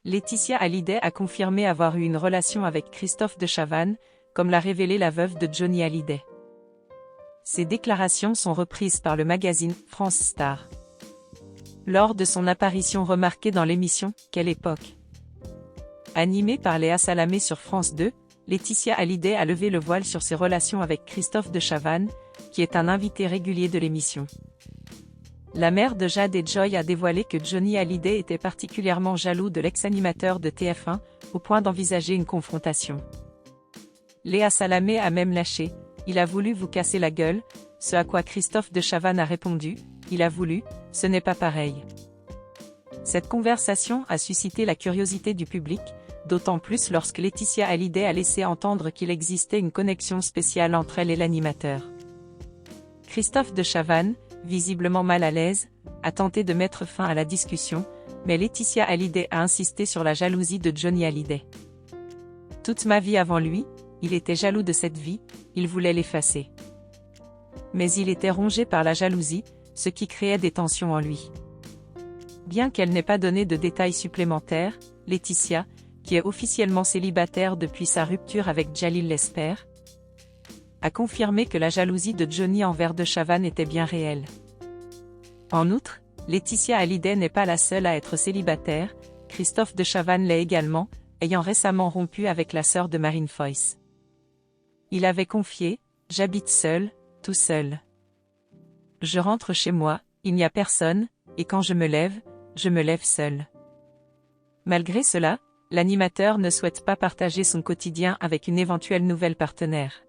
Laetitia Hallyday a confirmé avoir eu une relation avec Christophe de Chavannes, comme l'a révélé la veuve de Johnny Hallyday. Ces déclarations sont reprises par le magazine France Star. Lors de son apparition remarquée dans l'émission « Quelle époque ?», animée par Léa Salamé sur France 2, Laetitia Hallyday a levé le voile sur ses relations avec Christophe de Chavannes, qui est un invité régulier de l'émission. La mère de Jade et Joy a dévoilé que Johnny Hallyday était particulièrement jaloux de l'ex-animateur de TF1, au point d'envisager une confrontation. Léa Salamé a même lâché « Il a voulu vous casser la gueule », ce à quoi Christophe de Chavannes a répondu « Il a voulu, ce n'est pas pareil ». Cette conversation a suscité la curiosité du public, d'autant plus lorsque Laetitia Hallyday a laissé entendre qu'il existait une connexion spéciale entre elle et l'animateur. Christophe de Chavannes, visiblement mal à l'aise, a tenté de mettre fin à la discussion, mais Laetitia Hallyday a insisté sur la jalousie de Johnny Hallyday. Toute ma vie avant lui, il était jaloux de cette vie, il voulait l'effacer. Mais il était rongé par la jalousie, ce qui créait des tensions en lui. Bien qu'elle n'ait pas donné de détails supplémentaires, Laetitia, qui est officiellement célibataire depuis sa rupture avec Djalil Lesper, a confirmé que la jalousie de Johnny envers de Chavannes était bien réelle. En outre, Laetitia Hallyday n'est pas la seule à être célibataire, Christophe de Chavannes l'est également, ayant récemment rompu avec la sœur de Marine Foïs. Il avait confié « J'habite seul, tout seul. Je rentre chez moi, il n'y a personne, et quand je me lève seul. » Malgré cela, l'animateur ne souhaite pas partager son quotidien avec une éventuelle nouvelle partenaire.